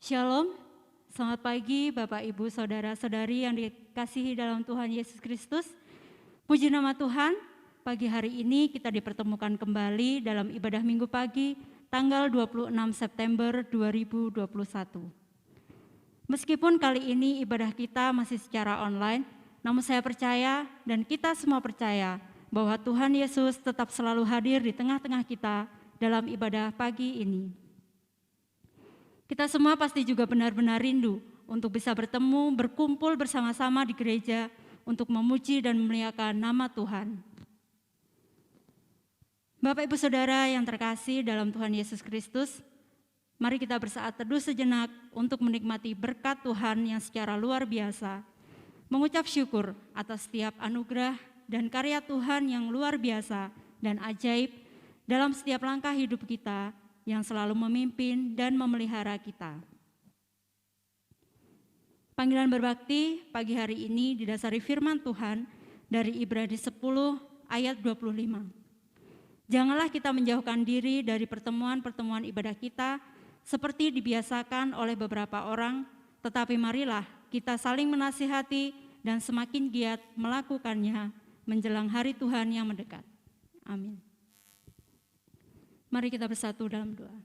Shalom, selamat pagi Bapak Ibu Saudara-saudari yang dikasihi dalam Tuhan Yesus Kristus. Puji nama Tuhan, pagi hari ini kita dipertemukan kembali dalam ibadah minggu pagi tanggal 26 September 2021. Meskipun kali ini ibadah kita masih secara online, namun saya percaya dan kita semua percaya bahwa Tuhan Yesus tetap selalu hadir di tengah-tengah kita dalam ibadah pagi ini. Kita semua pasti juga benar-benar rindu untuk bisa bertemu, berkumpul bersama-sama di gereja untuk memuji dan memuliakan nama Tuhan. Bapak Ibu Saudara yang terkasih dalam Tuhan Yesus Kristus, mari kita bersaat teduh sejenak untuk menikmati berkat Tuhan yang secara luar biasa, mengucap syukur atas setiap anugerah dan karya Tuhan yang luar biasa dan ajaib dalam setiap langkah hidup kita, yang selalu memimpin dan memelihara kita. Panggilan berbakti pagi hari ini didasari firman Tuhan dari Ibrani 10 ayat 25. Janganlah kita menjauhkan diri dari pertemuan-pertemuan ibadah kita seperti dibiasakan oleh beberapa orang, tetapi marilah kita saling menasihati dan semakin giat melakukannya menjelang hari Tuhan yang mendekat. Amin. Mari kita bersatu dalam doa.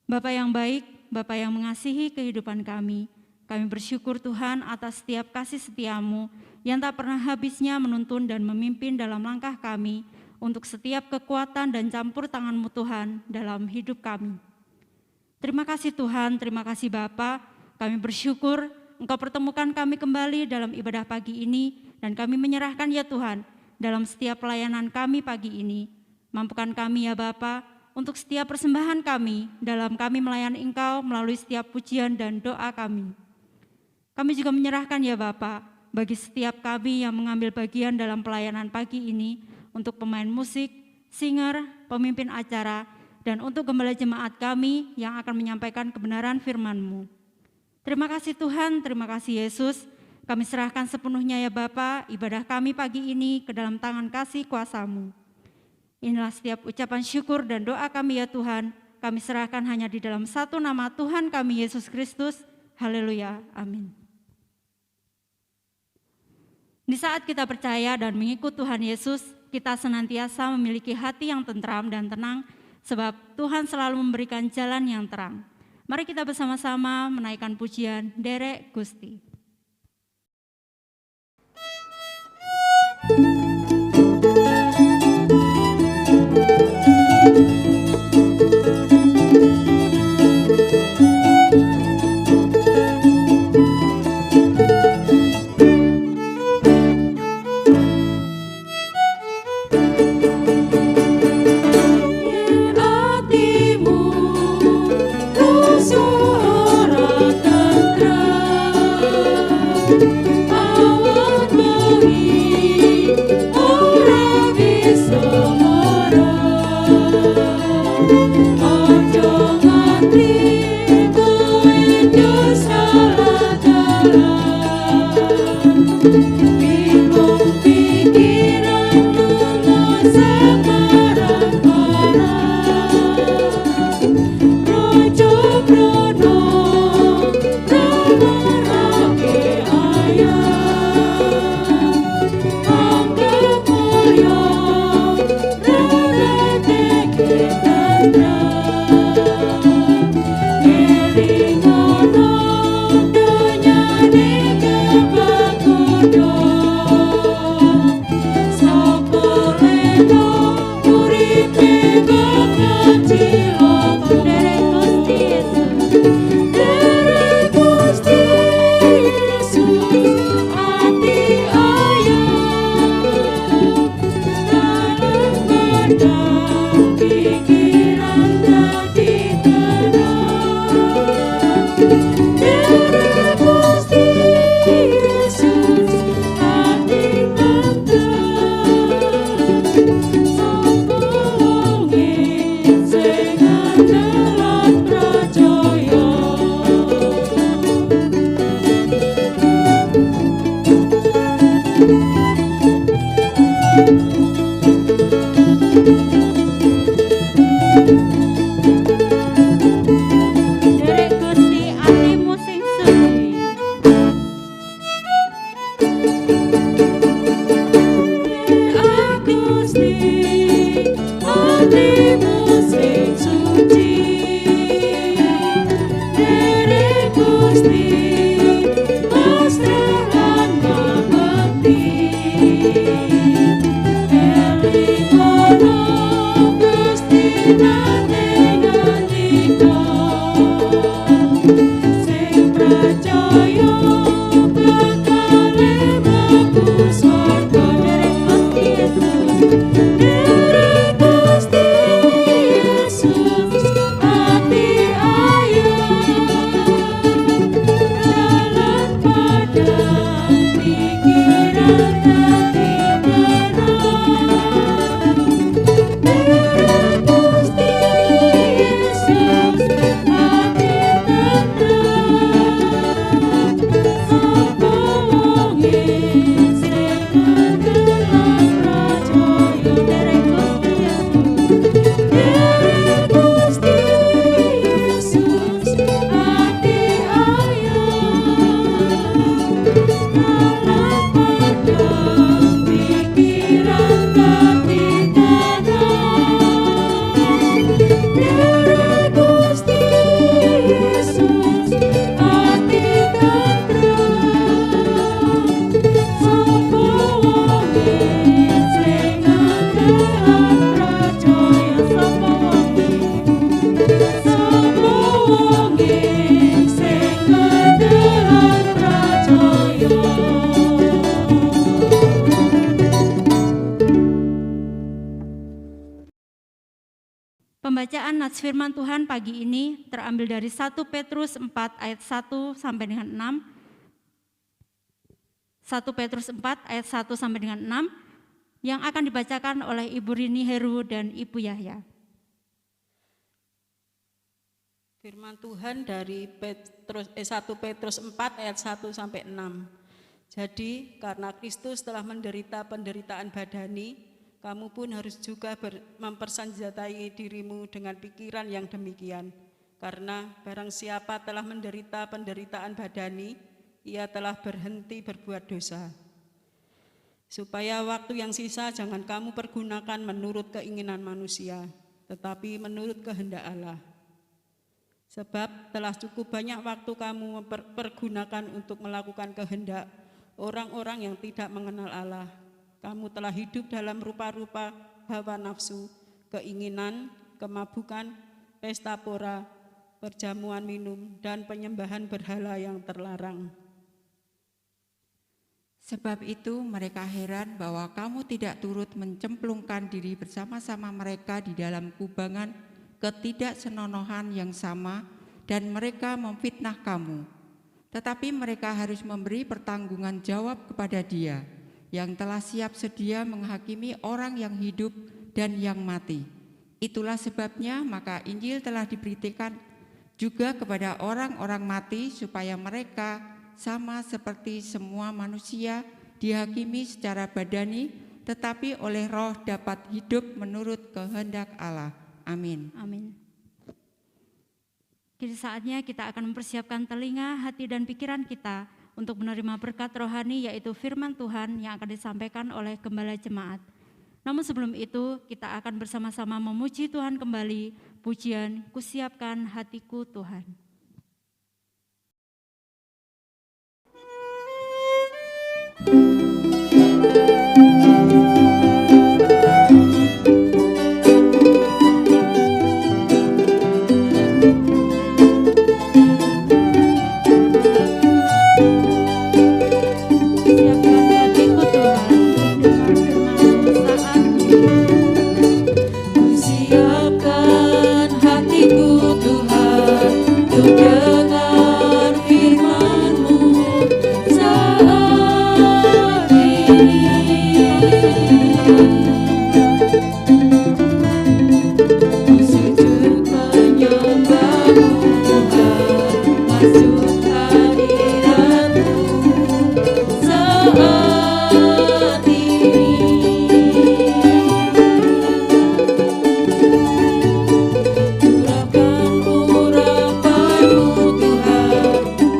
Bapa yang baik, Bapa yang mengasihi kehidupan kami bersyukur Tuhan atas setiap kasih setia-Mu yang tak pernah habisnya menuntun dan memimpin dalam langkah kami untuk setiap kekuatan dan campur tangan-Mu Tuhan dalam hidup kami. Terima kasih Tuhan, terima kasih Bapa, kami bersyukur Engkau pertemukan kami kembali dalam ibadah pagi ini dan kami menyerahkan ya Tuhan dalam setiap pelayanan kami pagi ini. Mampukan kami ya Bapa untuk setiap persembahan kami dalam kami melayani Engkau melalui setiap pujian dan doa kami. Kami juga menyerahkan ya Bapa bagi setiap kami yang mengambil bagian dalam pelayanan pagi ini untuk pemain musik, singer, pemimpin acara, dan untuk gembala jemaat kami yang akan menyampaikan kebenaran firman-Mu. Terima kasih Tuhan, terima kasih Yesus. Kami serahkan sepenuhnya ya Bapa ibadah kami pagi ini ke dalam tangan kasih kuasa-Mu. Inilah setiap ucapan syukur dan doa kami ya Tuhan, kami serahkan hanya di dalam satu nama Tuhan kami Yesus Kristus. Haleluya, amin. Di saat kita percaya dan mengikut Tuhan Yesus, kita senantiasa memiliki hati yang tentram dan tenang, sebab Tuhan selalu memberikan jalan yang terang. Mari kita bersama-sama menaikkan pujian Derek Gusti. Awan beri Pembacaan nats firman Tuhan pagi ini terambil dari 1 Petrus 4 ayat 1 sampai dengan 6. 1 Petrus 4 ayat 1 sampai dengan 6 yang akan dibacakan oleh Ibu Rini Heru dan Ibu Yahya. Firman Tuhan dari 1 Petrus 4 ayat 1 sampai 6. Jadi karena Kristus telah menderita penderitaan badani, kamu pun harus juga mempersenjatai dirimu dengan pikiran yang demikian. Karena barang siapa telah menderita penderitaan badani, ia telah berhenti berbuat dosa. Supaya waktu yang sisa jangan kamu pergunakan menurut keinginan manusia, tetapi menurut kehendak Allah. Sebab telah cukup banyak waktu kamu pergunakan untuk melakukan kehendak orang-orang yang tidak mengenal Allah. Kamu telah hidup dalam rupa-rupa hawa nafsu, keinginan, kemabukan, pesta pora, perjamuan minum, dan penyembahan berhala yang terlarang. Sebab itu mereka heran bahwa kamu tidak turut mencemplungkan diri bersama-sama mereka di dalam kubangan ketidaksenonohan yang sama, dan mereka memfitnah kamu. Tetapi mereka harus memberi pertanggungan jawab kepada Dia yang telah siap sedia menghakimi orang yang hidup dan yang mati. Itulah sebabnya maka Injil telah diberitakan juga kepada orang-orang mati, supaya mereka sama seperti semua manusia dihakimi secara badani, tetapi oleh Roh dapat hidup menurut kehendak Allah. Amin. Amin. Kini saatnya kita akan mempersiapkan telinga, hati, dan pikiran kita untuk menerima berkat rohani, yaitu firman Tuhan yang akan disampaikan oleh Gembala Jemaat. Namun sebelum itu kita akan bersama-sama memuji Tuhan kembali. Pujian, kusiapkan hatiku Tuhan.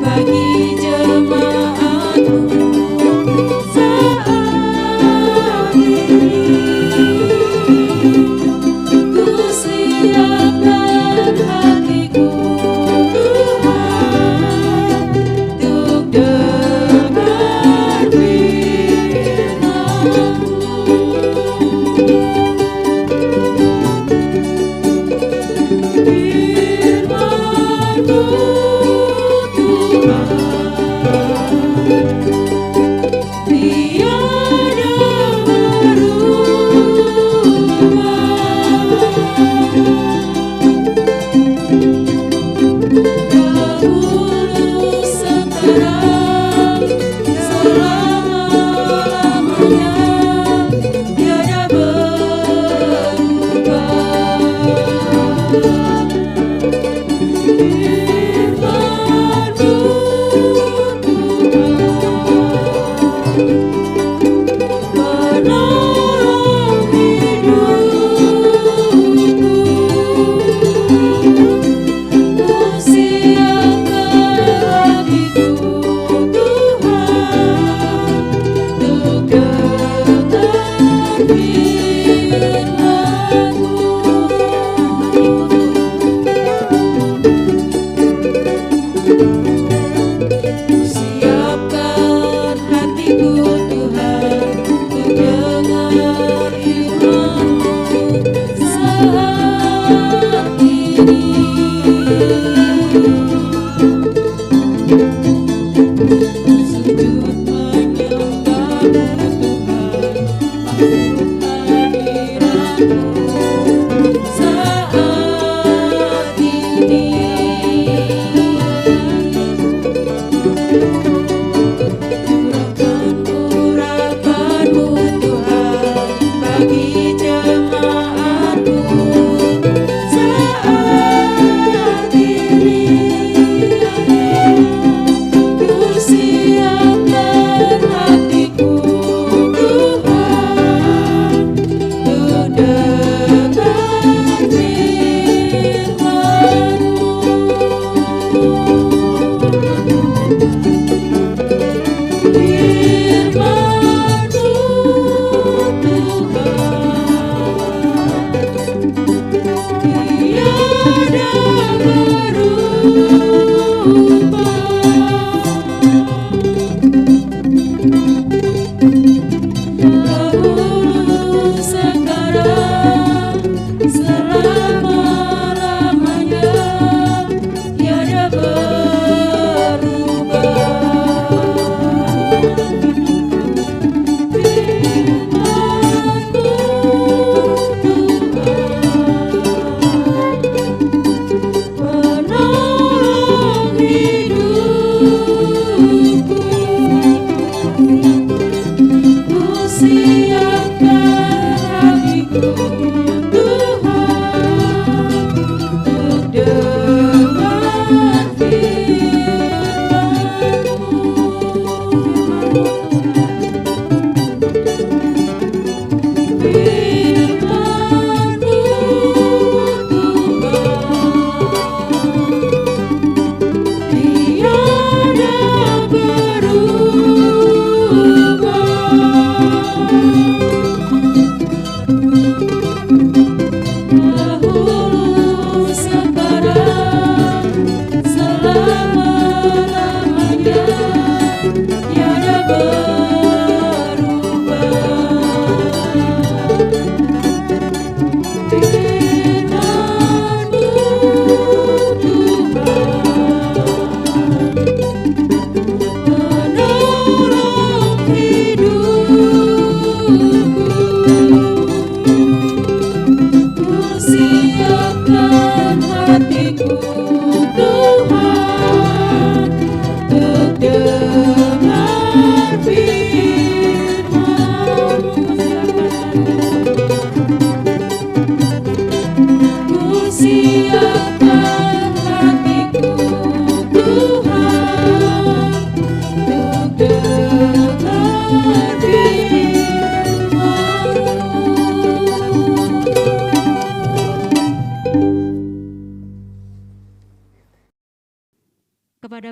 Bagi jemaatmu saat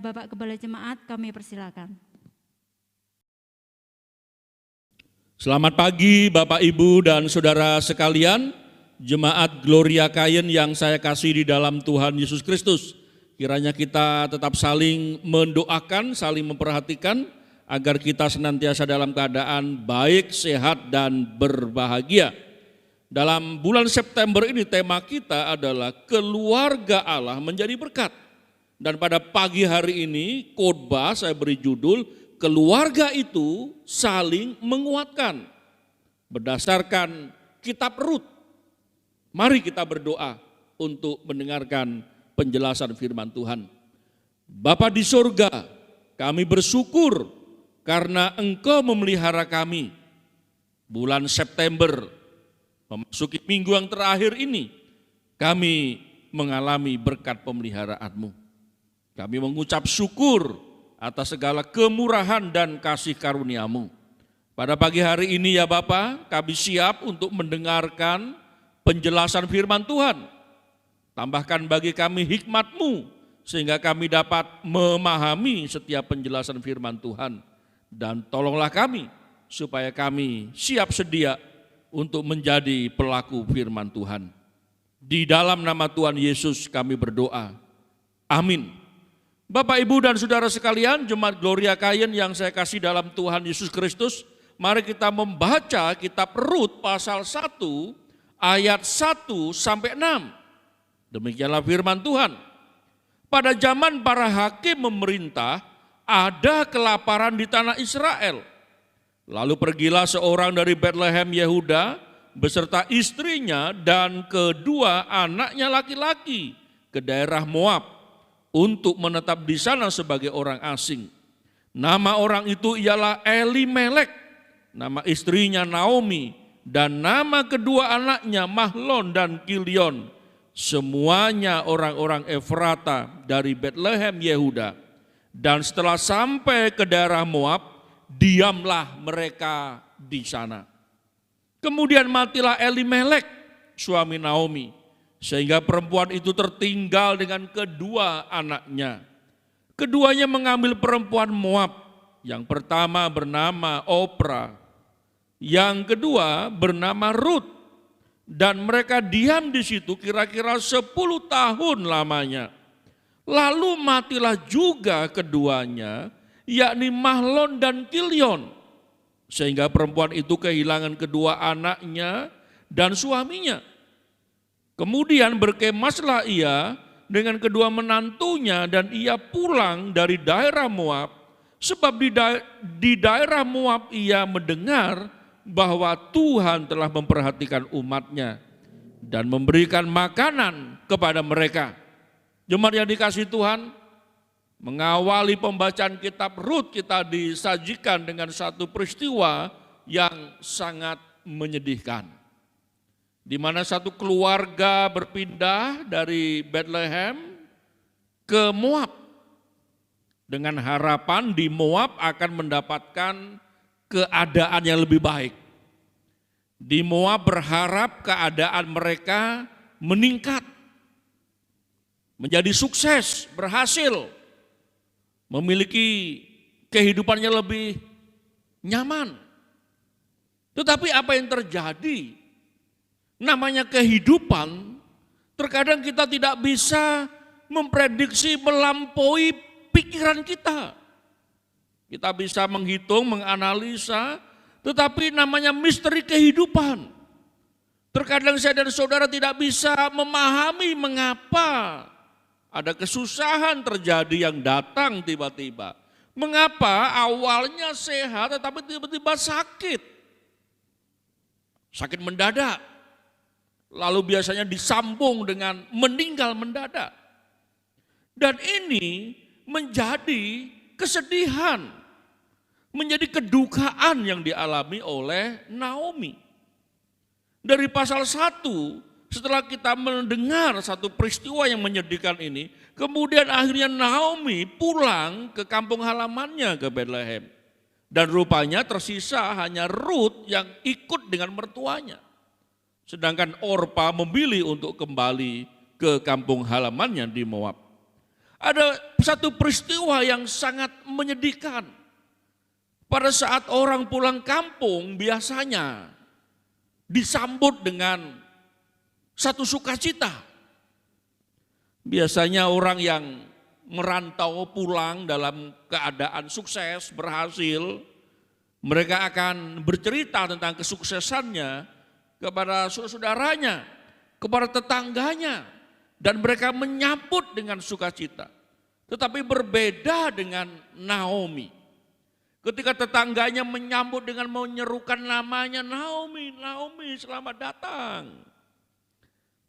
Bapak Gembala Jemaat, kami persilakan. Selamat pagi Bapak, Ibu, dan Saudara sekalian, Jemaat Gloria Kayen yang saya kasih di dalam Tuhan Yesus Kristus. Kiranya kita tetap saling mendoakan, saling memperhatikan, agar kita senantiasa dalam keadaan baik, sehat, dan berbahagia. Dalam bulan September ini tema kita adalah keluarga Allah menjadi berkat. Dan pada pagi hari ini khotbah saya beri judul keluarga itu saling menguatkan. Berdasarkan kitab Rut. Mari kita berdoa untuk mendengarkan penjelasan firman Tuhan. Bapa di surga, kami bersyukur karena Engkau memelihara kami. Bulan September memasuki minggu yang terakhir ini, kami mengalami berkat pemeliharaan-Mu. Kami mengucap syukur atas segala kemurahan dan kasih karunia-Mu. Pada pagi hari ini ya Bapa, kami siap untuk mendengarkan penjelasan firman Tuhan. Tambahkan bagi kami hikmat-Mu, sehingga kami dapat memahami setiap penjelasan firman Tuhan. Dan tolonglah kami, supaya kami siap sedia untuk menjadi pelaku firman Tuhan. Di dalam nama Tuhan Yesus kami berdoa. Amin. Bapak, Ibu, dan Saudara sekalian, Jemaat Gloria Kayen yang saya kasih dalam Tuhan Yesus Kristus, mari kita membaca kitab Rut pasal 1 ayat 1 sampai 6. Demikianlah firman Tuhan. Pada zaman para hakim memerintah, ada kelaparan di tanah Israel. Lalu pergilah seorang dari Bethlehem Yehuda beserta istrinya dan kedua anaknya laki-laki ke daerah Moab untuk menetap di sana sebagai orang asing. Nama orang itu ialah Elimelek, nama istrinya Naomi, dan nama kedua anaknya Mahlon dan Kilion. Semuanya orang-orang Efrata dari Bethlehem Yehuda. Dan setelah sampai ke daerah Moab, diamlah mereka di sana. Kemudian matilah Elimelek, suami Naomi, sehingga perempuan itu tertinggal dengan kedua anaknya. Keduanya mengambil perempuan Moab, yang pertama bernama Opra, yang kedua bernama Rut, dan mereka diam di situ kira-kira 10 tahun lamanya. Lalu matilah juga keduanya, yakni Mahlon dan Kilion, sehingga perempuan itu kehilangan kedua anaknya dan suaminya. Kemudian berkemaslah ia dengan kedua menantunya dan ia pulang dari daerah Moab, sebab di daerah Moab ia mendengar bahwa Tuhan telah memperhatikan umatnya dan memberikan makanan kepada mereka. Jemaat yang dikasihi Tuhan, mengawali pembacaan kitab Rut kita disajikan dengan satu peristiwa yang sangat menyedihkan. Di mana satu keluarga berpindah dari Bethlehem ke Moab dengan harapan di Moab akan mendapatkan keadaan yang lebih baik. Di Moab berharap keadaan mereka meningkat, menjadi sukses, berhasil, memiliki kehidupannya lebih nyaman. Tetapi apa yang terjadi? Namanya kehidupan, terkadang kita tidak bisa memprediksi melampaui pikiran kita. Kita bisa menghitung, menganalisa, tetapi namanya misteri kehidupan. Terkadang saya dan saudara tidak bisa memahami mengapa ada kesusahan terjadi yang datang tiba-tiba. Mengapa awalnya sehat tetapi tiba-tiba sakit. Sakit mendadak. Lalu biasanya disambung dengan meninggal mendadak. Dan ini menjadi kesedihan, menjadi kedukaan yang dialami oleh Naomi. Dari pasal 1, setelah kita mendengar satu peristiwa yang menyedihkan ini, kemudian akhirnya Naomi pulang ke kampung halamannya ke Bethlehem. Dan rupanya tersisa hanya Rut yang ikut dengan mertuanya. Sedangkan Orpa memilih untuk kembali ke kampung halamannya di Moab. Ada satu peristiwa yang sangat menyedihkan. Pada saat orang pulang kampung biasanya disambut dengan satu sukacita. Biasanya orang yang merantau pulang dalam keadaan sukses, berhasil, mereka akan bercerita tentang kesuksesannya kepada saudara-saudaranya, kepada tetangganya, dan mereka menyambut dengan sukacita. Tetapi berbeda dengan Naomi. Ketika tetangganya menyambut dengan menyerukan namanya, Naomi, Naomi, selamat datang.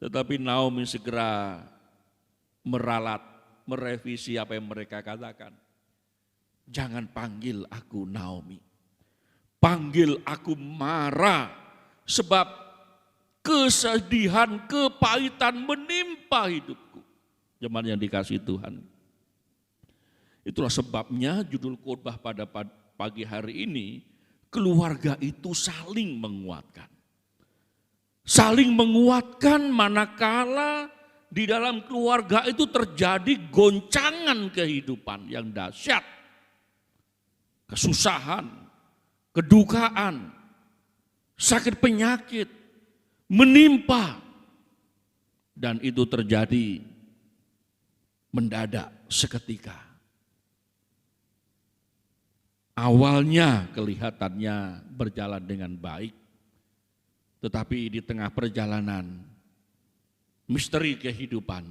Tetapi Naomi segera meralat, merevisi apa yang mereka katakan. Jangan panggil aku Naomi. Panggil aku Mara, sebab kesedihan, kepahitan menimpa hidupku. Jemaat yang dikasihi Tuhan. Itulah sebabnya judul khotbah pada pagi hari ini, keluarga itu saling menguatkan. Saling menguatkan manakala di dalam keluarga itu terjadi goncangan kehidupan yang dahsyat. Kesusahan, kedukaan, sakit penyakit, menimpa, dan itu terjadi mendadak seketika. Awalnya kelihatannya berjalan dengan baik, tetapi di tengah perjalanan misteri kehidupan,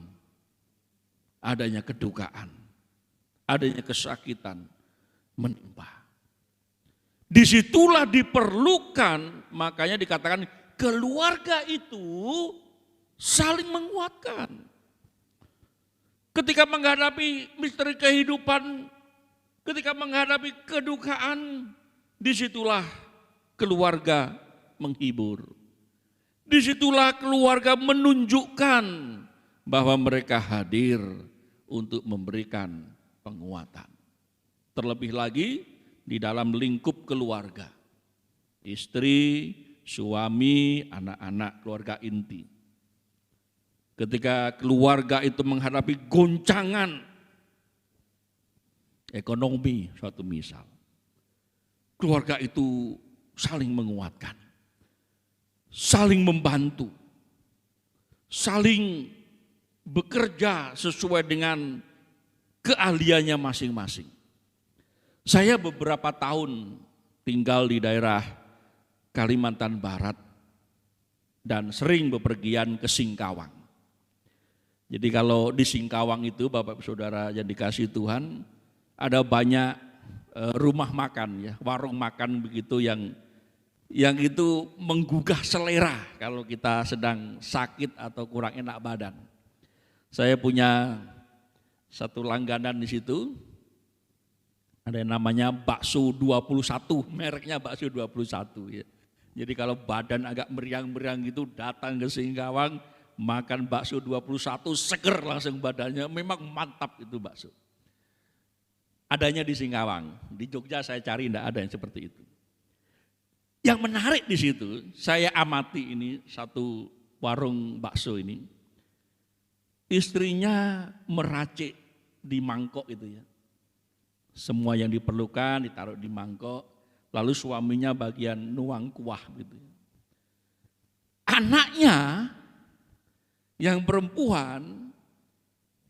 adanya kedukaan, adanya kesakitan menimpa. Disitulah diperlukan, makanya dikatakan keluarga itu saling menguatkan. Ketika menghadapi misteri kehidupan, ketika menghadapi kedukaan, disitulah keluarga menghibur. Disitulah keluarga menunjukkan bahwa mereka hadir untuk memberikan penguatan. Terlebih lagi di dalam lingkup keluarga. Istri, suami, anak-anak, keluarga inti. Ketika keluarga itu menghadapi goncangan ekonomi, suatu misal, keluarga itu saling menguatkan, saling membantu, saling bekerja sesuai dengan keahliannya masing-masing. Saya beberapa tahun tinggal di daerah Kalimantan Barat dan sering bepergian ke Singkawang. Jadi kalau di Singkawang itu Bapak Saudara yang dikasihi Tuhan, ada banyak rumah makan ya, warung makan begitu yang itu menggugah selera kalau kita sedang sakit atau kurang enak badan. Saya punya satu langganan di situ, ada yang namanya bakso 21, mereknya bakso 21 ya. Jadi kalau badan agak meriang-meriang gitu datang ke Singkawang, makan bakso 21, seger langsung badannya, memang mantap itu bakso. Adanya di Singkawang, di Jogja saya cari tidak ada yang seperti itu. Yang menarik di situ, saya amati ini satu warung bakso ini, istrinya meracik di mangkok itu ya. Semua yang diperlukan ditaruh di mangkok, lalu suaminya bagian nuang kuah gitu. Anaknya yang perempuan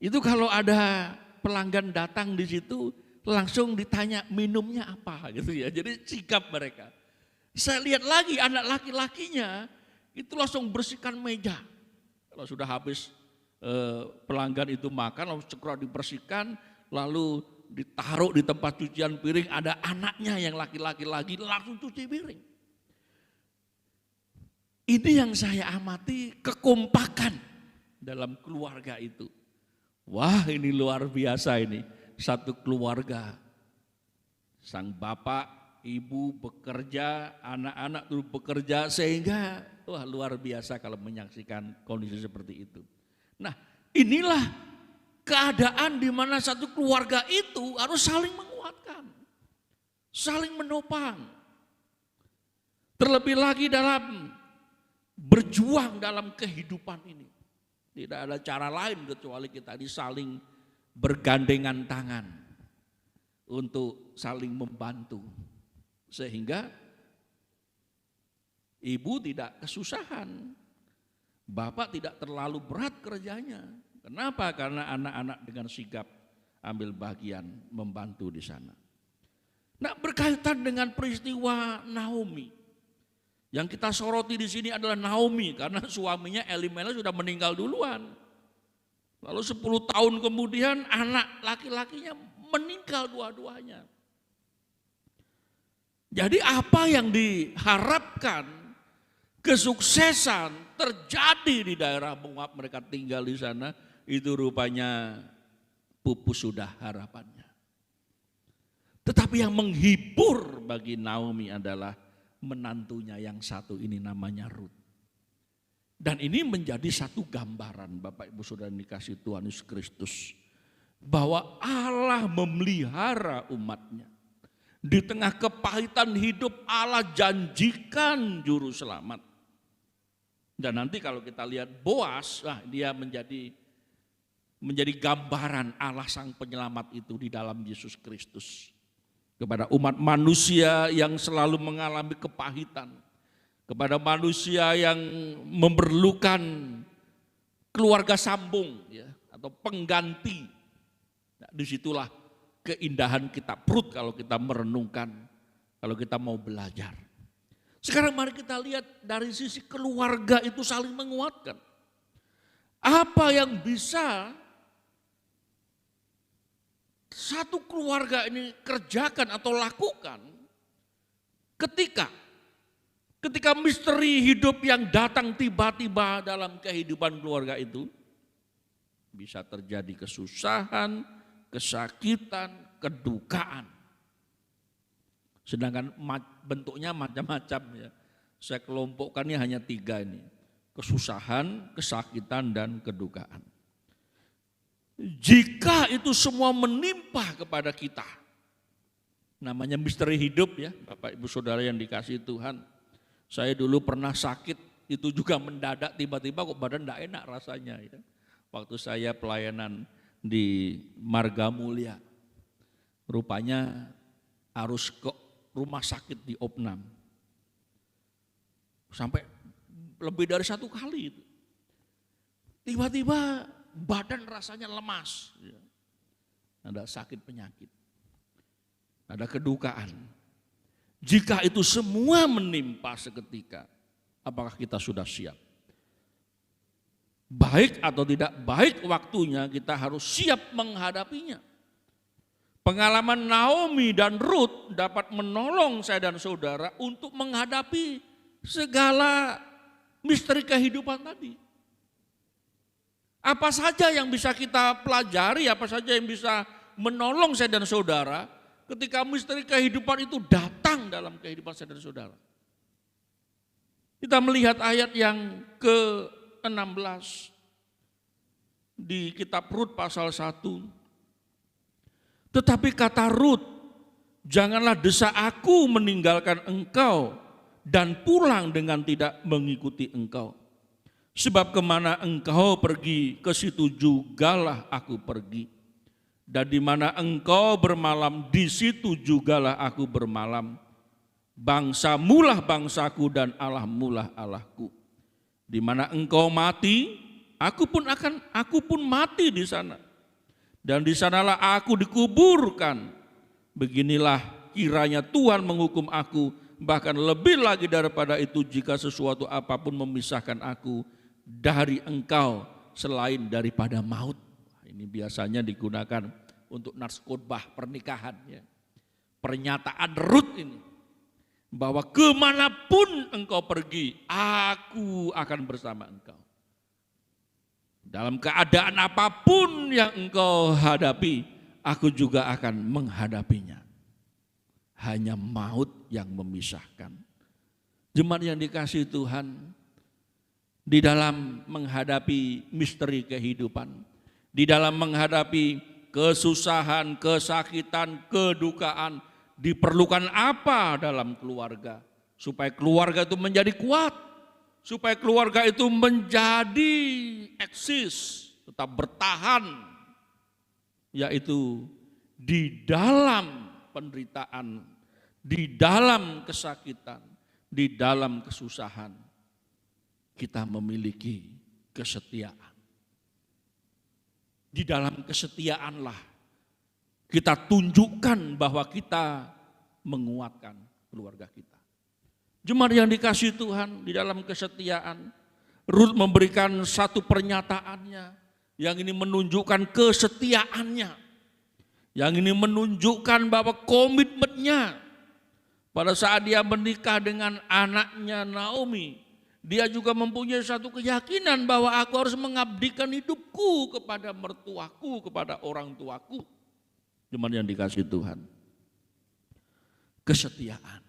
itu kalau ada pelanggan datang di situ langsung ditanya minumnya apa gitu ya. Jadi sikap mereka. Saya lihat lagi anak laki-lakinya itu langsung bersihkan meja. Kalau sudah habis pelanggan itu makan lalu segera dibersihkan, lalu ditaruh di tempat cucian piring, ada anaknya yang laki-laki lagi langsung cuci piring. Ini yang saya amati, kekompakan dalam keluarga itu. Wah, ini luar biasa ini. Satu keluarga, sang bapak, ibu bekerja, anak-anak turut bekerja, sehingga wah luar biasa kalau menyaksikan kondisi seperti itu. Nah, inilah keadaan di mana satu keluarga itu harus saling menguatkan, saling menopang. Terlebih lagi dalam berjuang dalam kehidupan ini. Tidak ada cara lain kecuali kita saling bergandengan tangan untuk saling membantu. Sehingga ibu tidak kesusahan, bapak tidak terlalu berat kerjanya. Kenapa? Karena anak-anak dengan sigap ambil bagian membantu di sana. Nah, berkaitan dengan peristiwa Naomi, yang kita soroti di sini adalah Naomi karena suaminya Elimelek sudah meninggal duluan. Lalu 10 tahun kemudian anak laki-lakinya meninggal dua-duanya. Jadi apa yang diharapkan kesuksesan terjadi di daerah Moab mereka tinggal di sana, itu rupanya pupus sudah harapannya. Tetapi yang menghibur bagi Naomi adalah menantunya yang satu ini namanya Rut. Dan ini menjadi satu gambaran Bapak Ibu Saudara dikasih Tuhan Yesus Kristus, bahwa Allah memelihara umatnya. Di tengah kepahitan hidup Allah janjikan juru selamat. Dan nanti kalau kita lihat Boas, dia menjadi gambaran Allah sang penyelamat itu di dalam Yesus Kristus. Kepada umat manusia yang selalu mengalami kepahitan, kepada manusia yang memerlukan keluarga sambung ya, atau pengganti. Nah, disitulah keindahan kitab Rut kalau kita merenungkan, kalau kita mau belajar. Sekarang mari kita lihat dari sisi keluarga itu saling menguatkan. Apa yang bisa satu keluarga ini kerjakan atau lakukan ketika misteri hidup yang datang tiba-tiba dalam kehidupan keluarga itu, bisa terjadi kesusahan, kesakitan, kedukaan. Sedangkan bentuknya macam-macam ya. Saya kelompokkannya hanya 3 ini. Kesusahan, kesakitan, dan kedukaan. Jika itu semua menimpa kepada kita, namanya misteri hidup ya Bapak Ibu Saudara yang dikasihi Tuhan. Saya dulu pernah sakit, itu juga mendadak tiba-tiba kok badan tidak enak rasanya ya. Waktu saya pelayanan di Marga Mulia, rupanya harus ke rumah sakit di Opnam. Sampai lebih dari 1 kali itu. Tiba-tiba badan rasanya lemas, ada sakit penyakit, ada kedukaan. Jika itu semua menimpa seketika, apakah kita sudah siap? Baik atau tidak baik waktunya, kita harus siap menghadapinya. Pengalaman Naomi dan Rut dapat menolong saya dan saudara untuk menghadapi segala misteri kehidupan tadi. Apa saja yang bisa kita pelajari, apa saja yang bisa menolong saya dan saudara ketika misteri kehidupan itu datang dalam kehidupan saya dan saudara. Kita melihat ayat yang ke-16 di kitab Rut pasal 1. Tetapi kata Rut, janganlah desa aku meninggalkan engkau dan pulang dengan tidak mengikuti engkau. Sebab kemana engkau pergi, ke situ jugalah aku pergi. Dan di mana engkau bermalam, di situ jugalah aku bermalam. Bangsamulah bangsaku dan Allahmulah Allahku. Di mana engkau mati, aku pun mati di sana. Dan di sanalah aku dikuburkan. Beginilah kiranya Tuhan menghukum aku, bahkan lebih lagi daripada itu jika sesuatu apapun memisahkan aku dari engkau selain daripada maut. Ini biasanya digunakan untuk nats khotbah pernikahan ya. Pernyataan Rut ini, bahwa kemanapun engkau pergi, aku akan bersama engkau. Dalam keadaan apapun yang engkau hadapi, aku juga akan menghadapinya. Hanya maut yang memisahkan. Jemaat yang dikasihi Tuhan, di dalam menghadapi misteri kehidupan, di dalam menghadapi kesusahan, kesakitan, kedukaan, diperlukan apa dalam keluarga? Supaya keluarga itu menjadi kuat, supaya keluarga itu menjadi eksis, tetap bertahan. yaitu di dalam penderitaan, di dalam kesakitan, di dalam kesusahan, kita memiliki kesetiaan. Di dalam kesetiaanlah kita tunjukkan bahwa kita menguatkan keluarga kita. Jemaat yang dikasihi Tuhan, di dalam kesetiaan, Rut memberikan satu pernyataannya yang ini menunjukkan kesetiaannya, yang ini menunjukkan bahwa komitmennya pada saat dia menikah dengan anaknya Naomi. Dia juga mempunyai satu keyakinan bahwa aku harus mengabdikan hidupku kepada mertuaku, kepada orang tuaku. Jemaat yang dikasihi Tuhan, kesetiaan.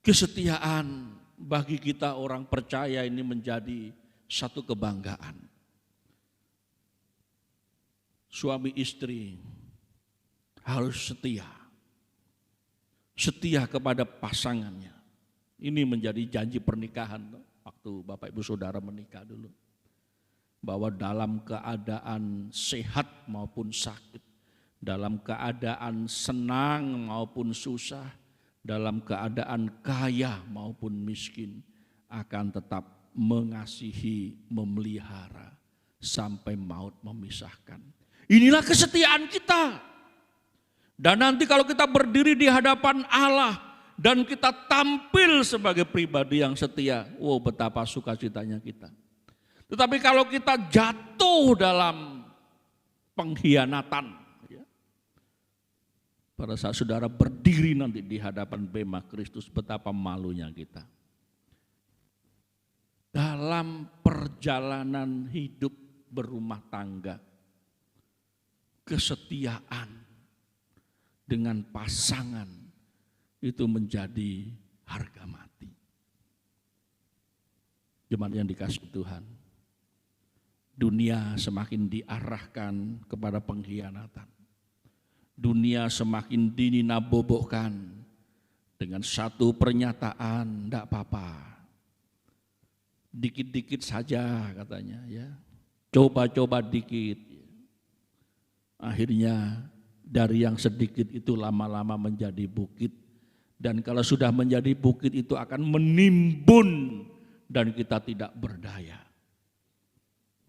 Kesetiaan bagi kita orang percaya ini menjadi satu kebanggaan. Suami istri harus setia. Setia kepada pasangannya. Ini menjadi janji pernikahan waktu Bapak Ibu Saudara menikah dulu. Bahwa dalam keadaan sehat maupun sakit, dalam keadaan senang maupun susah, dalam keadaan kaya maupun miskin, akan tetap mengasihi, memelihara sampai maut memisahkan. Inilah kesetiaan kita. Dan nanti kalau kita berdiri di hadapan Allah dan kita tampil sebagai pribadi yang setia, wow, betapa sukacitanya kita. Tetapi kalau kita jatuh dalam pengkhianatan, ya, pada saat saudara berdiri nanti di hadapan bema Kristus, betapa malunya kita. Dalam perjalanan hidup berumah tangga, kesetiaan dengan pasangan itu menjadi harga mati. Jemaat yang dikasihi Tuhan, dunia semakin diarahkan kepada pengkhianatan. Dunia semakin dininabobokan dengan satu pernyataan, enggak apa-apa. Dikit-dikit saja katanya, ya. Coba-coba dikit. Akhirnya dari yang sedikit itu lama-lama menjadi bukit. Dan kalau sudah menjadi bukit itu akan menimbun dan kita tidak berdaya.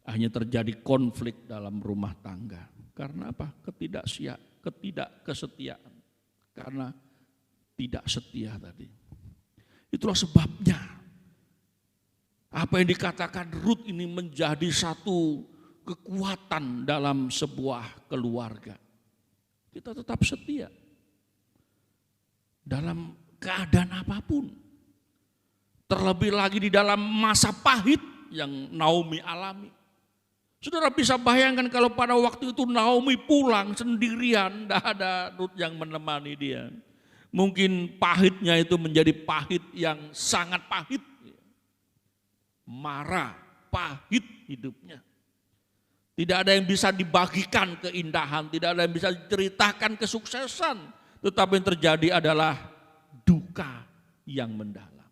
Akhirnya terjadi konflik dalam rumah tangga. Karena apa? Ketidakkesetiaan. Karena tidak setia tadi. Itulah sebabnya apa yang dikatakan Rut ini menjadi satu kekuatan dalam sebuah keluarga. Kita tetap setia dalam keadaan apapun. Terlebih lagi di dalam masa pahit yang Naomi alami. Saudara bisa bayangkan kalau pada waktu itu Naomi pulang sendirian, tidak ada Rut yang menemani dia. Mungkin pahitnya itu menjadi pahit yang sangat pahit. Marah, pahit hidupnya. Tidak ada yang bisa dibagikan keindahan, tidak ada yang bisa diceritakan kesuksesan. Tetapi yang terjadi adalah duka yang mendalam.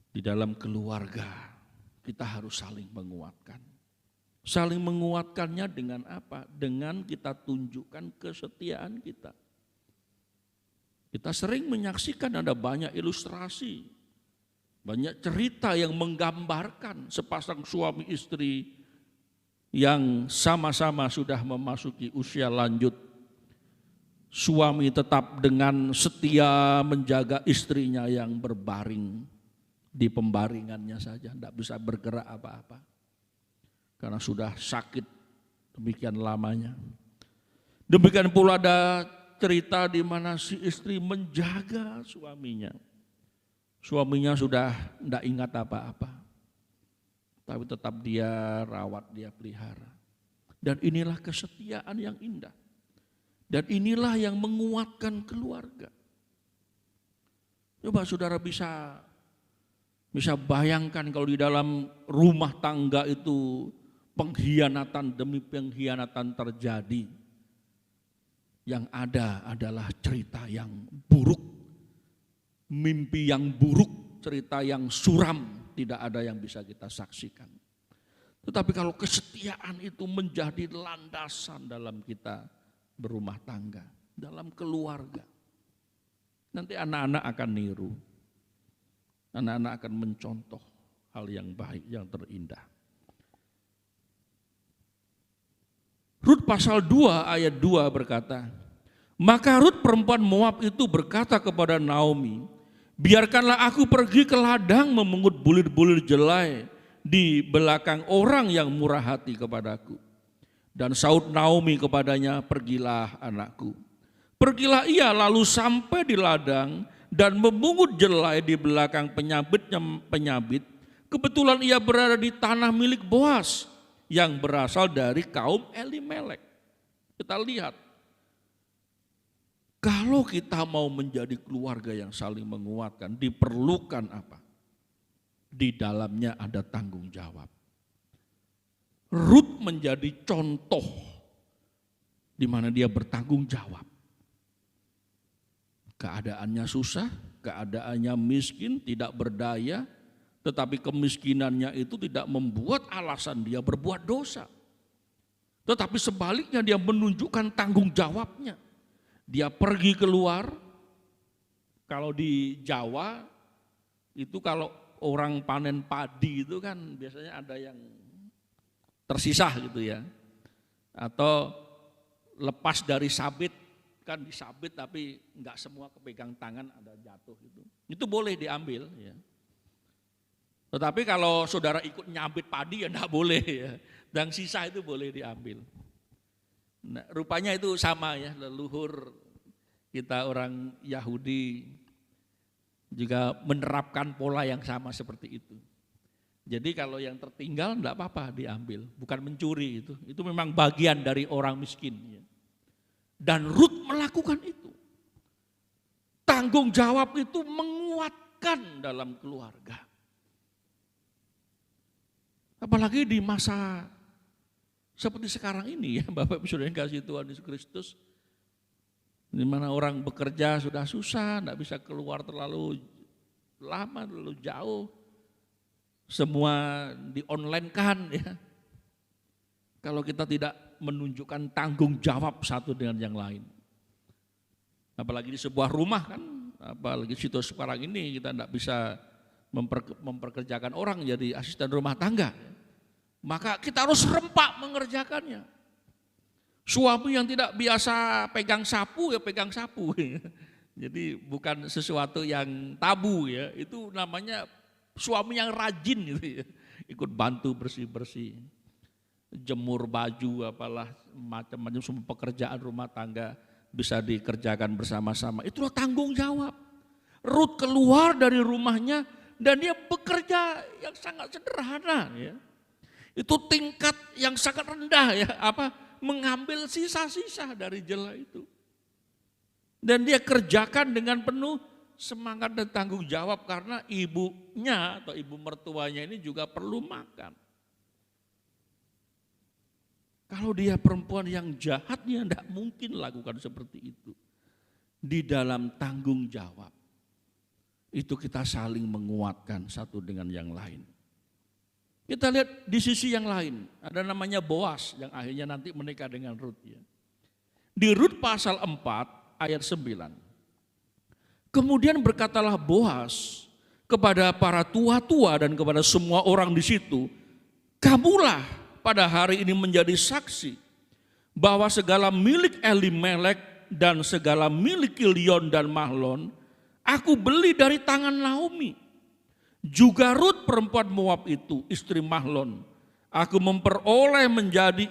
Di dalam keluarga kita harus saling menguatkan. Saling menguatkannya dengan apa? Dengan kita tunjukkan kesetiaan kita. Kita sering menyaksikan ada banyak ilustrasi. Banyak cerita yang menggambarkan sepasang suami istri yang sama-sama sudah memasuki usia lanjut. Suami tetap dengan setia menjaga istrinya yang berbaring di pembaringannya saja, tidak bisa bergerak apa-apa. Karena sudah sakit demikian lamanya. Demikian pula ada cerita di mana si istri menjaga suaminya. Suaminya sudah tidak ingat apa-apa, tapi tetap dia rawat, dia pelihara. Dan inilah kesetiaan yang indah. Dan inilah yang menguatkan keluarga. Coba saudara bisa bayangkan kalau di dalam rumah tangga itu pengkhianatan demi pengkhianatan terjadi. Yang ada adalah cerita yang buruk. Mimpi yang buruk, cerita yang suram, tidak ada yang bisa kita saksikan. Tetapi kalau kesetiaan itu menjadi landasan dalam kita berumah tangga, dalam keluarga, nanti anak-anak akan niru. Anak-anak akan mencontoh hal yang baik, yang terindah. Rut pasal 2 ayat 2 berkata, maka Rut perempuan Moab itu berkata kepada Naomi, biarkanlah aku pergi ke ladang memungut bulir-bulir jelai di belakang orang yang murah hati kepadaku. Dan saud Naomi kepadanya, pergilah anakku. Pergilah ia lalu sampai di ladang dan memungut jelai di belakang penyabit. Kebetulan ia berada di tanah milik Boas yang berasal dari kaum Elimelek. Kita lihat, kalau kita mau menjadi keluarga yang saling menguatkan, diperlukan apa? Di dalamnya ada tanggung jawab. Rut menjadi contoh di mana dia bertanggung jawab. Keadaannya susah, keadaannya miskin, tidak berdaya, tetapi kemiskinannya itu tidak membuat alasan dia berbuat dosa. Tetapi sebaliknya dia menunjukkan tanggung jawabnya. Dia pergi keluar, kalau di Jawa itu kalau orang panen padi itu kan biasanya ada yang tersisa gitu ya. Atau lepas dari sabit, kan disabit tapi enggak semua kepegang tangan, ada jatuh gitu. Itu boleh diambil ya. Tetapi kalau saudara ikut nyabit padi ya enggak boleh ya. Dan sisa itu boleh diambil. Nah, rupanya itu sama ya, leluhur kita orang Yahudi juga menerapkan pola yang sama seperti itu. Jadi kalau yang tertinggal enggak apa-apa diambil, bukan mencuri itu memang bagian dari orang miskin. Ya. Dan Rut melakukan itu. Tanggung jawab itu menguatkan dalam keluarga. Apalagi di masa seperti sekarang ini ya, Bapak Ibu Saudara yang kasih Tuhan Yesus Kristus, di mana orang bekerja sudah susah, tidak bisa keluar terlalu lama, terlalu jauh, semua di-online-kan ya. Kalau kita tidak menunjukkan tanggung jawab satu dengan yang lain. Apalagi di sebuah rumah kan, apalagi situasi sekarang ini kita tidak bisa memperkerjakan orang jadi asisten rumah tangga. Maka kita harus rempak mengerjakannya. Suami yang tidak biasa pegang sapu ya pegang sapu. Jadi bukan sesuatu yang tabu ya, itu namanya suami yang rajin gitu ya. Ikut bantu bersih-bersih. Jemur baju apalah macam-macam semua pekerjaan rumah tangga bisa dikerjakan bersama-sama. Itulah tanggung jawab. Rut keluar dari rumahnya dan dia bekerja yang sangat sederhana ya. Itu tingkat yang sangat rendah ya, mengambil sisa-sisa dari jelai itu. Dan dia kerjakan dengan penuh semangat dan tanggung jawab karena ibunya atau ibu mertuanya ini juga perlu makan. Kalau dia perempuan yang jahat, dia tidak mungkin lakukan seperti itu. Di dalam tanggung jawab, itu kita saling menguatkan satu dengan yang lain. Kita lihat di sisi yang lain, ada namanya Boas yang akhirnya nanti menikah dengan Rut. Ya. Di Rut pasal 4 ayat 9. Kemudian berkatalah Boas kepada para tua-tua dan kepada semua orang di situ, kamulah pada hari ini menjadi saksi bahwa segala milik Elimelek dan segala milik Kilion dan Mahlon aku beli dari tangan Naomi. Juga Rut perempuan Moab itu, istri Mahlon, aku memperoleh menjadi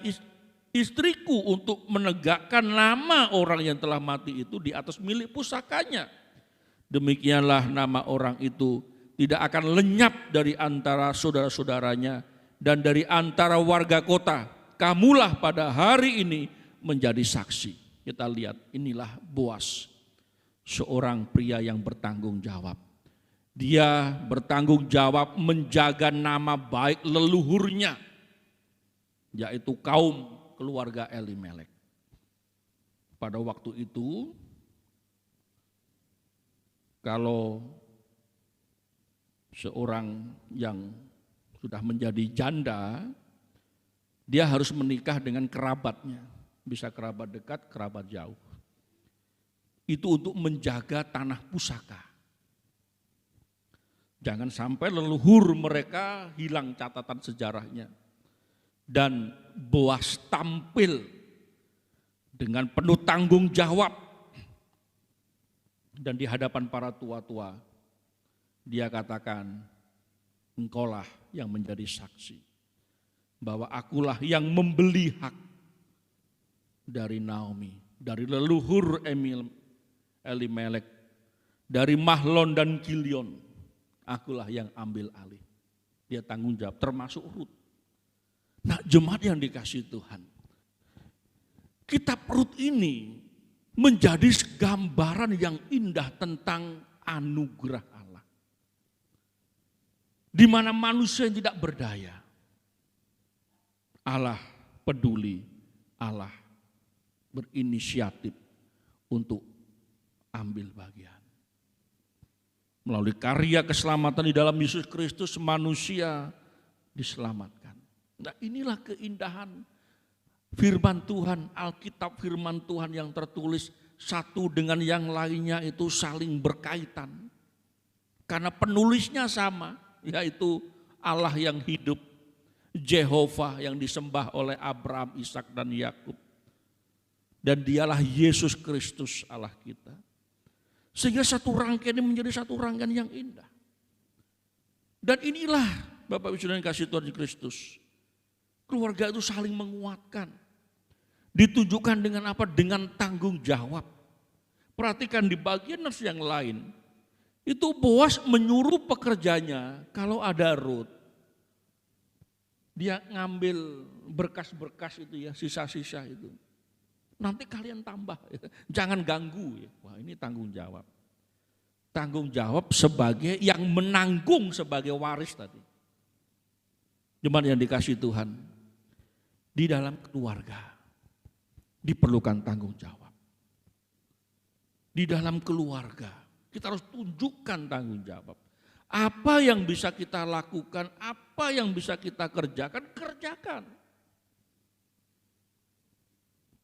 istriku untuk menegakkan nama orang yang telah mati itu di atas milik pusakanya. Demikianlah nama orang itu tidak akan lenyap dari antara saudara-saudaranya dan dari antara warga kota. Kamulah pada hari ini menjadi saksi. Kita lihat inilah Boas, seorang pria yang bertanggung jawab. Dia bertanggung jawab menjaga nama baik leluhurnya, yaitu kaum keluarga Elimelek. Pada waktu itu, kalau seorang yang sudah menjadi janda, dia harus menikah dengan kerabatnya. Bisa kerabat dekat, kerabat jauh. Itu untuk menjaga tanah pusaka. Jangan sampai leluhur mereka hilang catatan sejarahnya. Dan Boas tampil dengan penuh tanggung jawab. Dan di hadapan para tua-tua, dia katakan, engkaulah yang menjadi saksi. Bahwa akulah yang membeli hak dari Naomi, dari leluhur Elimelek, dari Mahlon dan Kilion, akulah yang ambil alih. Dia tanggung jawab, termasuk Rut. Nah, jemaat yang dikasihi Tuhan, kitab Rut ini menjadi gambaran yang indah tentang anugerah Allah. Di mana manusia yang tidak berdaya, Allah peduli, Allah berinisiatif untuk ambil bagian. Melalui karya keselamatan di dalam Yesus Kristus, manusia diselamatkan. Nah, inilah keindahan firman Tuhan, Alkitab firman Tuhan yang tertulis satu dengan yang lainnya itu saling berkaitan. Karena penulisnya sama, yaitu Allah yang hidup, Jehovah yang disembah oleh Abraham, Ishak dan Yakub. Dan dialah Yesus Kristus Allah kita. Sehingga satu rangkaian ini menjadi satu rangkaian yang indah. Dan inilah Bapak Ibu Saudara yang kasih Tuhan Kristus. Keluarga itu saling menguatkan. Ditunjukkan dengan apa? Dengan tanggung jawab. Perhatikan di bagian yang lain. Itu Boas menyuruh pekerjanya kalau ada Rut. Dia ngambil berkas-berkas itu ya, sisa-sisa itu. Nanti kalian tambah, jangan ganggu. Wah, ini tanggung jawab. Tanggung jawab sebagai yang menanggung sebagai waris tadi. Jemaat yang dikasihi Tuhan, di dalam keluarga diperlukan tanggung jawab. Di dalam keluarga kita harus tunjukkan tanggung jawab. Apa yang bisa kita lakukan, apa yang bisa kita kerjakan, kerjakan.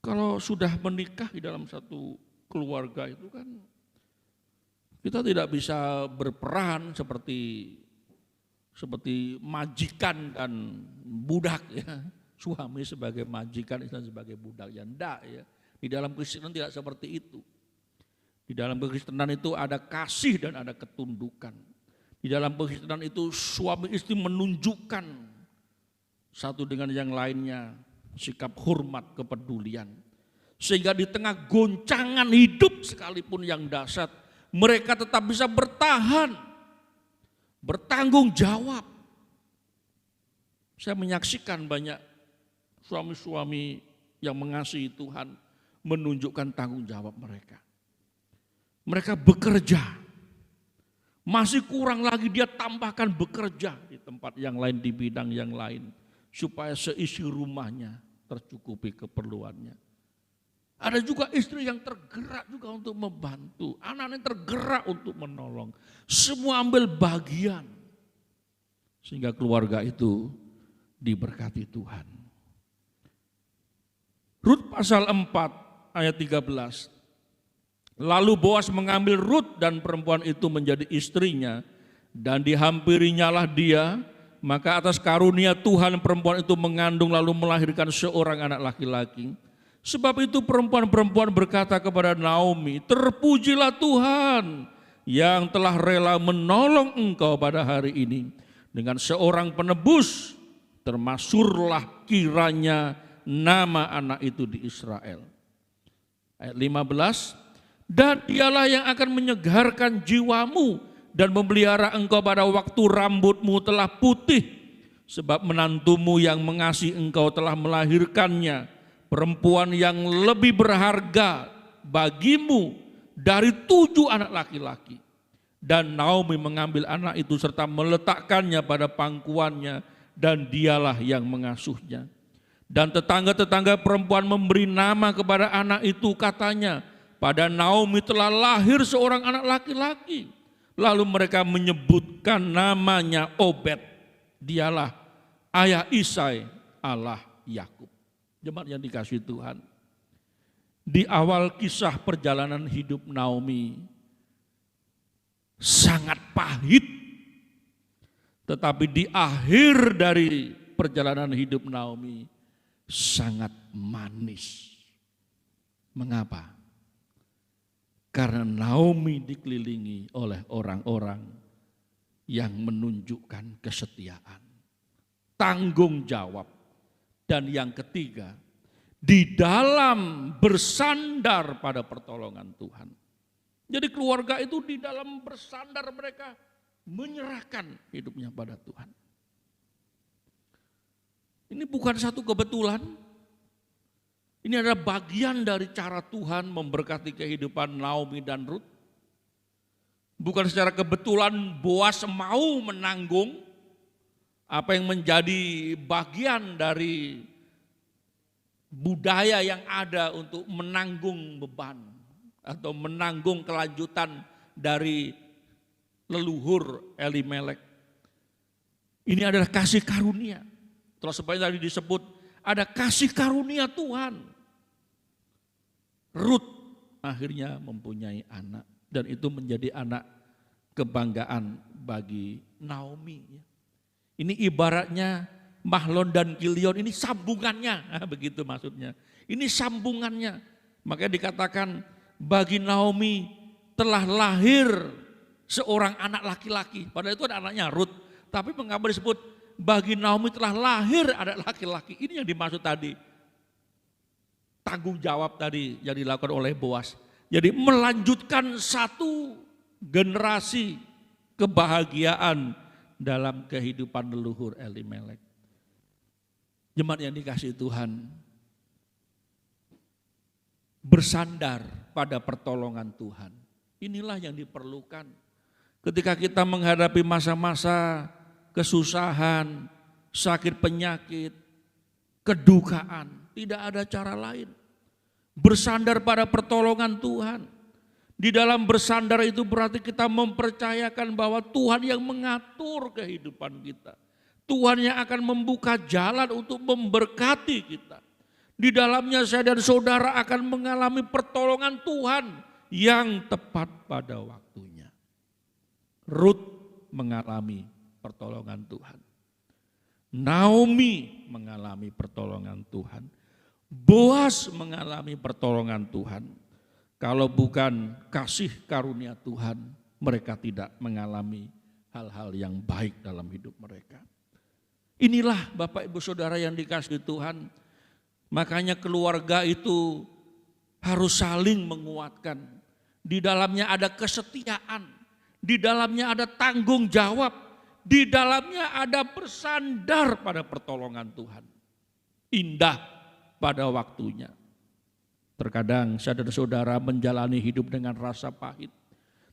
Kalau sudah menikah di dalam satu keluarga itu kan kita tidak bisa berperan seperti majikan dan budak ya. Suami sebagai majikan, istri sebagai budak, ya enggak ya. Di dalam Kristenan tidak seperti itu. Di dalam Kristenan itu ada kasih dan ada ketundukan. Di dalam Kristenan itu suami istri menunjukkan satu dengan yang lainnya sikap hormat, kepedulian. Sehingga di tengah goncangan hidup sekalipun yang dahsyat, mereka tetap bisa bertahan, bertanggung jawab. Saya menyaksikan banyak suami-suami yang mengasihi Tuhan menunjukkan tanggung jawab mereka. Mereka bekerja, masih kurang lagi dia tambahkan bekerja di tempat yang lain, di bidang yang lain. Supaya seisi rumahnya tercukupi keperluannya. Ada juga istri yang tergerak juga untuk membantu. Anak-anak tergerak untuk menolong. Semua ambil bagian. Sehingga keluarga itu diberkati Tuhan. Rut pasal 4 ayat 13. Lalu Boas mengambil Rut dan perempuan itu menjadi istrinya. Dan dihampirinya lah dia. Maka atas karunia Tuhan perempuan itu mengandung lalu melahirkan seorang anak laki-laki. Sebab itu perempuan-perempuan berkata kepada Naomi, terpujilah Tuhan yang telah rela menolong engkau pada hari ini. Dengan seorang penebus, termasyhurlah kiranya nama anak itu di Israel. Ayat 15, dan dialah yang akan menyegarkan jiwamu dan memelihara engkau pada waktu rambutmu telah putih. Sebab menantumu yang mengasihi engkau telah melahirkannya, perempuan yang lebih berharga bagimu dari 7 anak laki-laki. Dan Naomi mengambil anak itu serta meletakkannya pada pangkuannya dan dialah yang mengasuhnya. Dan tetangga-tetangga perempuan memberi nama kepada anak itu, katanya, pada Naomi telah lahir seorang anak laki-laki. Lalu mereka menyebutkan namanya Obed. Dialah ayah Isai, Allah Yakub. Jemaat yang dikasihi Tuhan, di awal kisah perjalanan hidup Naomi sangat pahit, tetapi di akhir dari perjalanan hidup Naomi sangat manis. Mengapa? Karena Naomi dikelilingi oleh orang-orang yang menunjukkan kesetiaan, tanggung jawab, dan yang ketiga, di dalam bersandar pada pertolongan Tuhan. Jadi keluarga itu di dalam bersandar mereka menyerahkan hidupnya pada Tuhan. Ini bukan satu kebetulan. Ini adalah bagian dari cara Tuhan memberkati kehidupan Naomi dan Ruth. Bukan secara kebetulan Boas mau menanggung apa yang menjadi bagian dari budaya yang ada untuk menanggung beban atau menanggung kelanjutan dari leluhur Elimelek. Ini adalah kasih karunia. Terus seperti tadi disebut, ada kasih karunia Tuhan. Ruth akhirnya mempunyai anak, dan itu menjadi anak kebanggaan bagi Naomi. Ini ibaratnya Mahlon dan Kilion, ini sambungannya, begitu maksudnya. Ini sambungannya. Makanya dikatakan bagi Naomi telah lahir seorang anak laki-laki. Padahal itu ada anaknya Ruth. Tapi mengapa disebut bagi Naomi telah lahir anak laki-laki? Ini yang dimaksud tadi. Tanggung jawab tadi yang dilakukan oleh Boas. Jadi melanjutkan satu generasi kebahagiaan dalam kehidupan leluhur Elimelek. Jemaat yang dikasihi Tuhan, bersandar pada pertolongan Tuhan. Inilah yang diperlukan ketika kita menghadapi masa-masa kesusahan, sakit penyakit, kedukaan. Tidak ada cara lain. Bersandar pada pertolongan Tuhan. Di dalam bersandar itu berarti kita mempercayakan bahwa Tuhan yang mengatur kehidupan kita. Tuhan yang akan membuka jalan untuk memberkati kita. Di dalamnya saya dan saudara akan mengalami pertolongan Tuhan yang tepat pada waktunya. Ruth mengalami pertolongan Tuhan. Naomi mengalami pertolongan Tuhan. Boas mengalami pertolongan Tuhan. Kalau bukan kasih karunia Tuhan, mereka tidak mengalami hal-hal yang baik dalam hidup mereka. Inilah Bapak Ibu Saudara yang dikasihi Tuhan. Makanya keluarga itu harus saling menguatkan. Di dalamnya ada kesetiaan, di dalamnya ada tanggung jawab, di dalamnya ada bersandar pada pertolongan Tuhan. Indah pada waktunya. Terkadang saudara-saudara menjalani hidup dengan rasa pahit,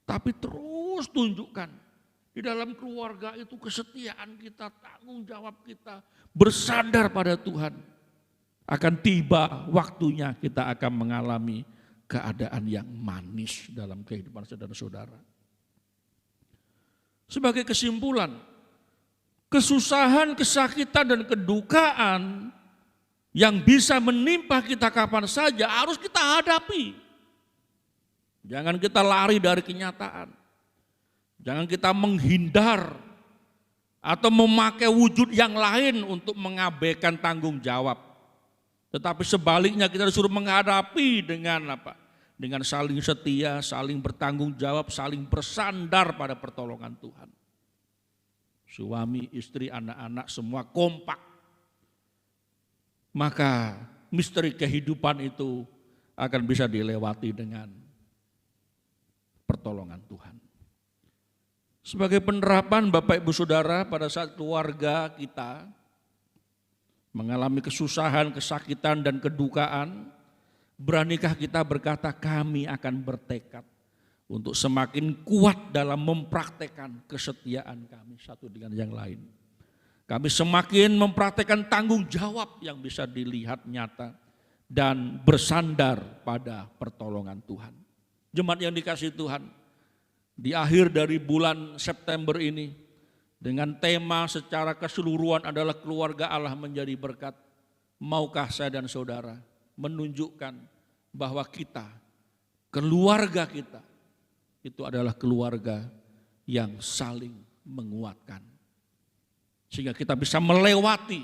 tapi terus tunjukkan di dalam keluarga itu kesetiaan kita, tanggung jawab kita, bersandar pada Tuhan. Akan tiba waktunya kita akan mengalami keadaan yang manis dalam kehidupan saudara-saudara. Sebagai kesimpulan, kesusahan, kesakitan, dan kedukaan yang bisa menimpa kita kapan saja harus kita hadapi. Jangan kita lari dari kenyataan. Jangan kita menghindar atau memakai wujud yang lain untuk mengabaikan tanggung jawab. Tetapi sebaliknya kita disuruh menghadapi dengan apa? Dengan saling setia, saling bertanggung jawab, saling bersandar pada pertolongan Tuhan. Suami, istri, anak-anak semua kompak. Maka misteri kehidupan itu akan bisa dilewati dengan pertolongan Tuhan. Sebagai penerapan Bapak Ibu Saudara, pada saat keluarga kita mengalami kesusahan, kesakitan, dan kedukaan, beranikah kita berkata kami akan bertekad untuk semakin kuat dalam mempraktekkan kesetiaan kami satu dengan yang lain. Kami semakin mempraktekkan tanggung jawab yang bisa dilihat nyata dan bersandar pada pertolongan Tuhan. Jemaat yang dikasihi Tuhan, di akhir dari bulan September ini dengan tema secara keseluruhan adalah keluarga Allah menjadi berkat. maukah saya dan saudara menunjukkan bahwa kita, keluarga kita, itu adalah keluarga yang saling menguatkan. Sehingga kita bisa melewati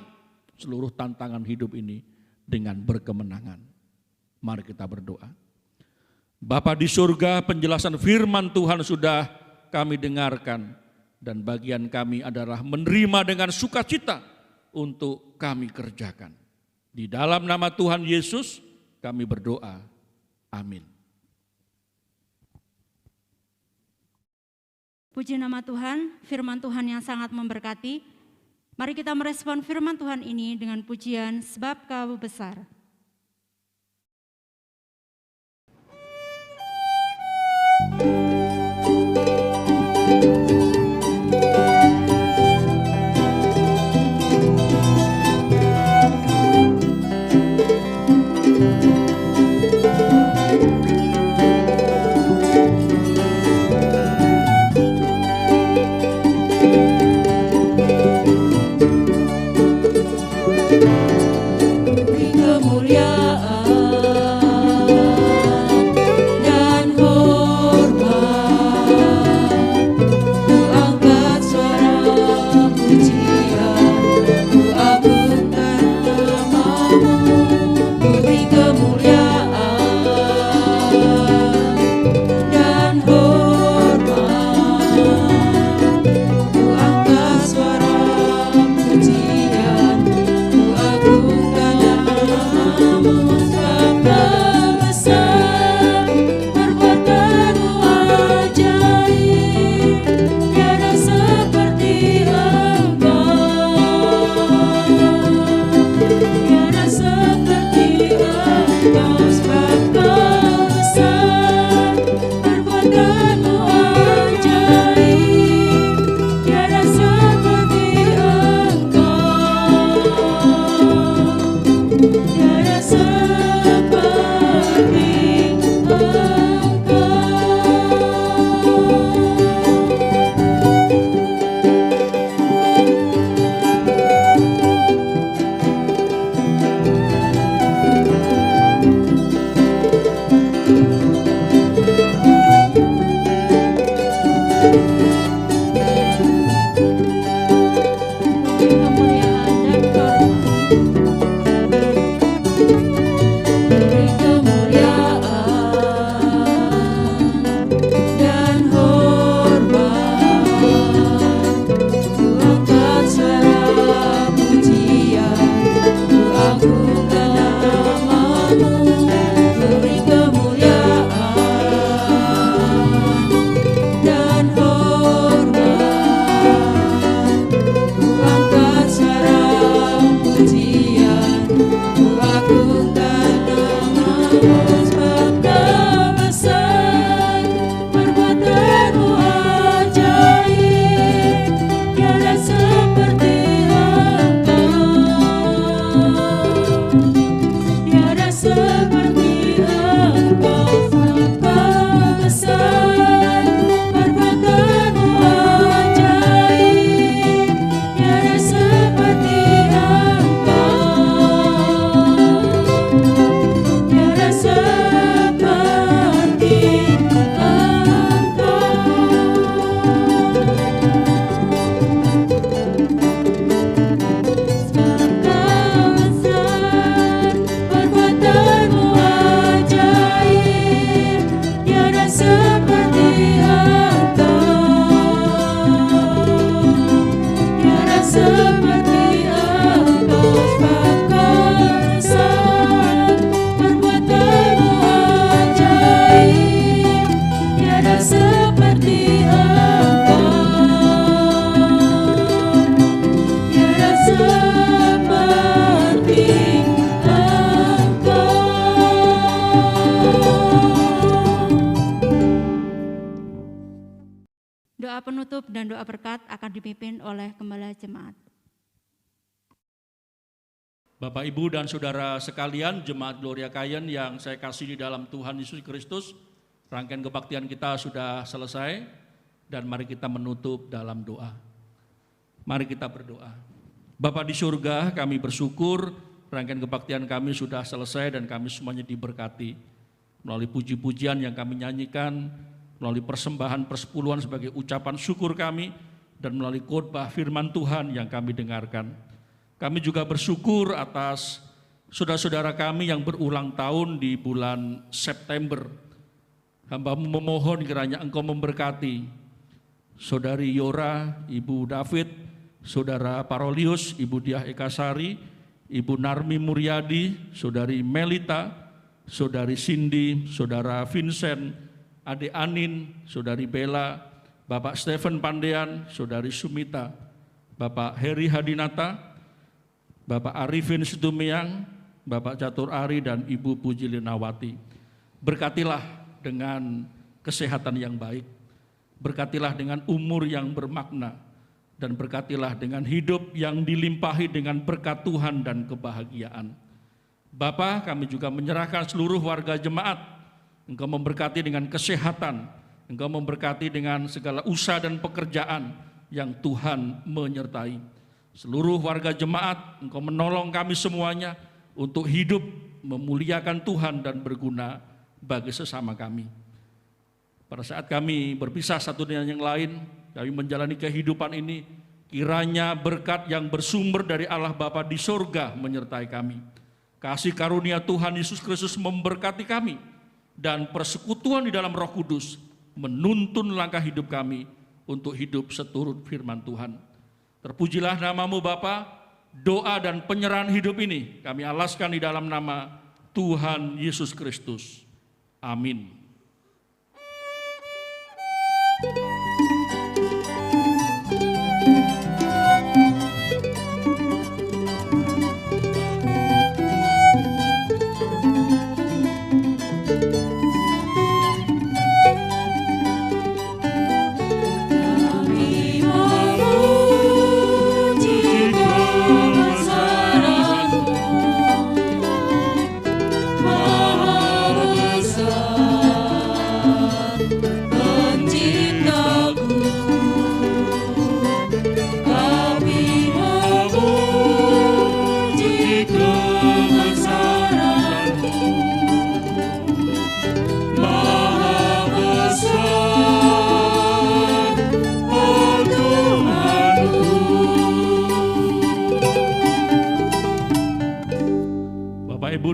seluruh tantangan hidup ini dengan berkemenangan. Mari kita berdoa. Bapa di surga, penjelasan firman Tuhan sudah kami dengarkan, dan bagian kami adalah menerima dengan sukacita untuk kami kerjakan. Di dalam nama Tuhan Yesus kami berdoa. Amin. Puji nama Tuhan, firman Tuhan yang sangat memberkati. Mari kita merespon firman Tuhan ini dengan pujian sebab Kau besar. Doa penutup dan doa berkat akan dipimpin oleh Gembala Jemaat. Bapak, Ibu, dan Saudara sekalian, Jemaat Gloria Kayen yang saya kasih di dalam Tuhan Yesus Kristus, rangkaian kebaktian kita sudah selesai, dan mari kita menutup dalam doa. Mari kita berdoa. Bapa di surga, kami bersyukur rangkaian kebaktian kami sudah selesai dan kami semuanya diberkati. Melalui puji-pujian yang kami nyanyikan, melalui persembahan persepuluhan sebagai ucapan syukur kami, dan melalui khotbah firman Tuhan yang kami dengarkan. Kami juga bersyukur atas saudara-saudara kami yang berulang tahun di bulan September. Hamba-Mu memohon kiranya Engkau memberkati Saudari Yora, Ibu David, Saudara Parolius, Ibu Diah Ekasari, Ibu Narmi Muryadi, Saudari Melita, Saudari Cindy, Saudara Vincent, Adik Anin, Saudari Bella, Bapak Stephen Pandean, Saudari Sumita, Bapak Heri Hadinata, Bapak Arifin Situmiang, Bapak Catur Ari, dan Ibu Puji Linawati. Berkatilah dengan kesehatan yang baik, berkatilah dengan umur yang bermakna, dan berkatilah dengan hidup yang dilimpahi dengan berkat Tuhan dan kebahagiaan. Bapa, kami juga menyerahkan seluruh warga jemaat, Engkau memberkati dengan kesehatan, Engkau memberkati dengan segala usaha dan pekerjaan yang Tuhan menyertai. Seluruh warga jemaat, Engkau menolong kami semuanya untuk hidup memuliakan Tuhan dan berguna bagi sesama kami. Pada saat kami berpisah satu dengan yang lain, kami menjalani kehidupan ini, kiranya berkat yang bersumber dari Allah Bapa di surga menyertai kami. Kasih karunia Tuhan Yesus Kristus memberkati kami, dan persekutuan di dalam Roh Kudus menuntun langkah hidup kami untuk hidup seturut firman Tuhan. Terpujilah nama-Mu Bapa, doa dan penyerahan hidup ini kami alaskan di dalam nama Tuhan Yesus Kristus. Amin.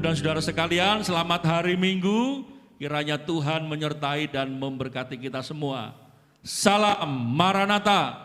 Dan saudara sekalian, selamat hari Minggu. Kiranya Tuhan menyertai dan memberkati kita semua. Salam Maranatha.